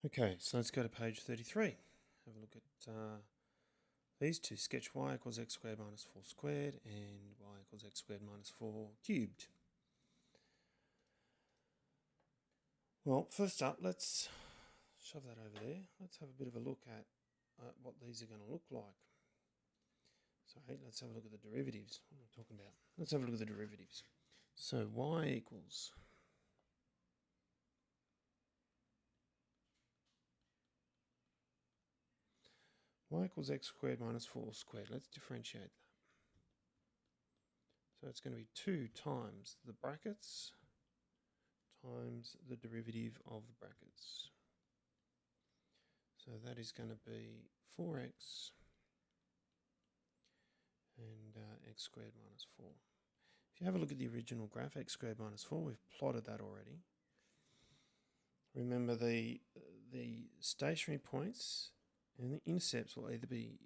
Okay, so let's go to page 33. Have a look at these two. Sketch y equals x squared minus 4 squared and y equals x squared minus 4 cubed. Well, first up, let's shove that over there. Let's have a bit of a look at what these are going to look like. Sorry, let's have a look at the derivatives. What am I talking about? Let's have a look at the derivatives. So y equals x squared minus 4 squared. Let's differentiate that. So it's going to be 2 times the brackets times the derivative of the brackets. So that is going to be 4x and x squared minus 4. If you have a look at the original graph, x squared minus 4, we've plotted that already. Remember the stationary points and the intercepts will either be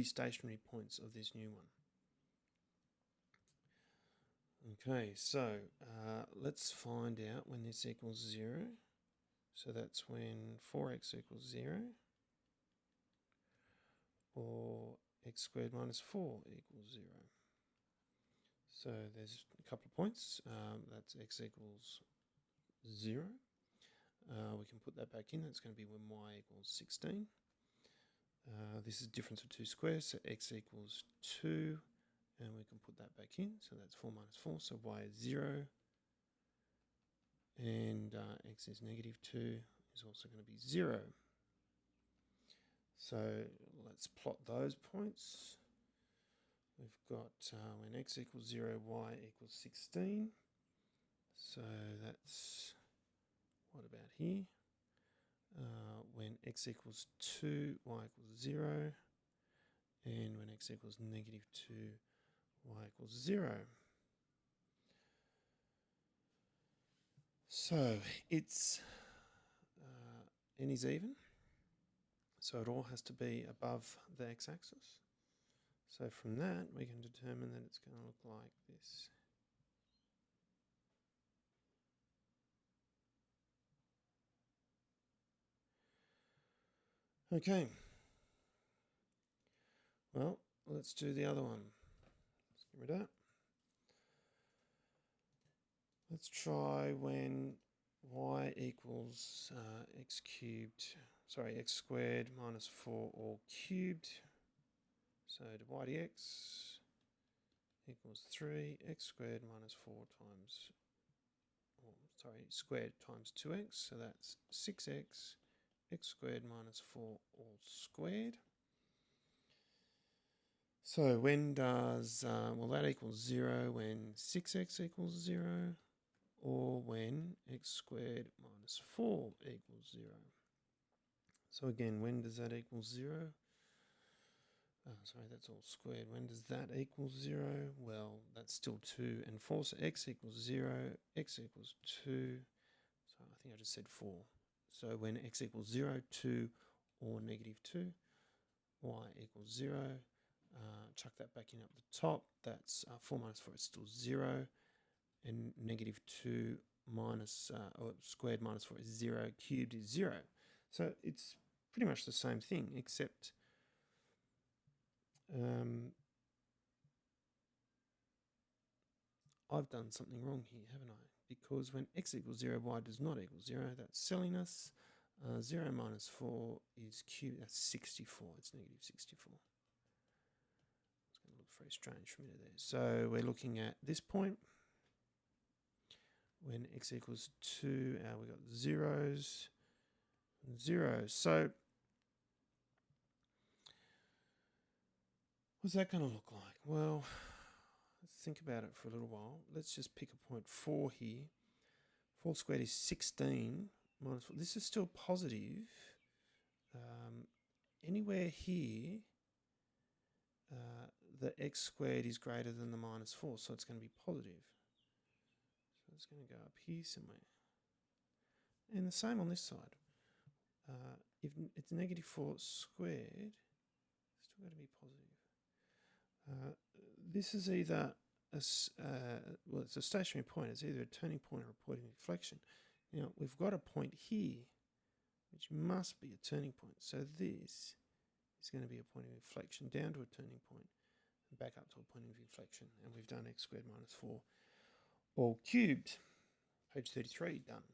stationary points of this new one. Okay, so let's find out when this equals 0. So that's when 4x equals 0 or x squared minus 4 equals 0. So there's a couple of points. That's x equals 0. We can put that back in. That's going to be when y equals 16. This is difference of 2 squares, so x equals 2. And we can put that back in. So that's 4 minus 4. So y is 0. And x is negative 2 is also going to be 0. So let's plot those points. We've got when x equals 0, y equals 16. So that's, what about here? When x equals 2, y equals 0. And when x equals negative 2, y equals 0. So it's n is even. So it all has to be above the x-axis. So from that, we can determine that it's going to look like this. Okay. Well, let's do the other one. Let's get rid of that. Let's try when y equals x squared minus 4 all cubed. So y dx equals 3, x squared minus 4 times, squared times 2x. So that's 6x, x squared minus 4 all squared. So when does, that equals 0 when 6x equals 0, or when x squared minus 4 equals 0. So again, when does that equal 0? That's all squared. When does that equal 0? Well, that's still 2 and 4. So x equals 0, x equals 2. So I think I just said 4. So when x equals 0, 2, or negative 2, y equals 0. Chuck that back in up the top. That's 4 minus 4 is still 0. And negative 2 minus, or squared minus 4 is 0. Cubed is 0. So it's pretty much the same thing, except I've done something wrong here, haven't I? Because when x equals 0, y does not equal 0. That's silliness. 0 minus 4 is cubed. That's 64. It's negative 64. It's going to look very strange for me there. So we're looking at this point. When x equals 2, we've got zeros. So what's that going to look like? Well, let's think about it for a little while. Let's just pick a point 4 here. 4 squared is 16 minus 4. This is still positive. Anywhere here, the x squared is greater than the minus 4, so it's going to be positive. So it's going to go up here somewhere. And the same on this side. If it's negative 4 squared, it's still going to be positive. This is either it's a stationary point. It's either a turning point or a point of inflection. Now, we've got a point here, which must be a turning point. So this is going to be a point of inflection down to a turning point and back up to a point of inflection. And we've done x squared minus 4 all cubed. Page 33, done.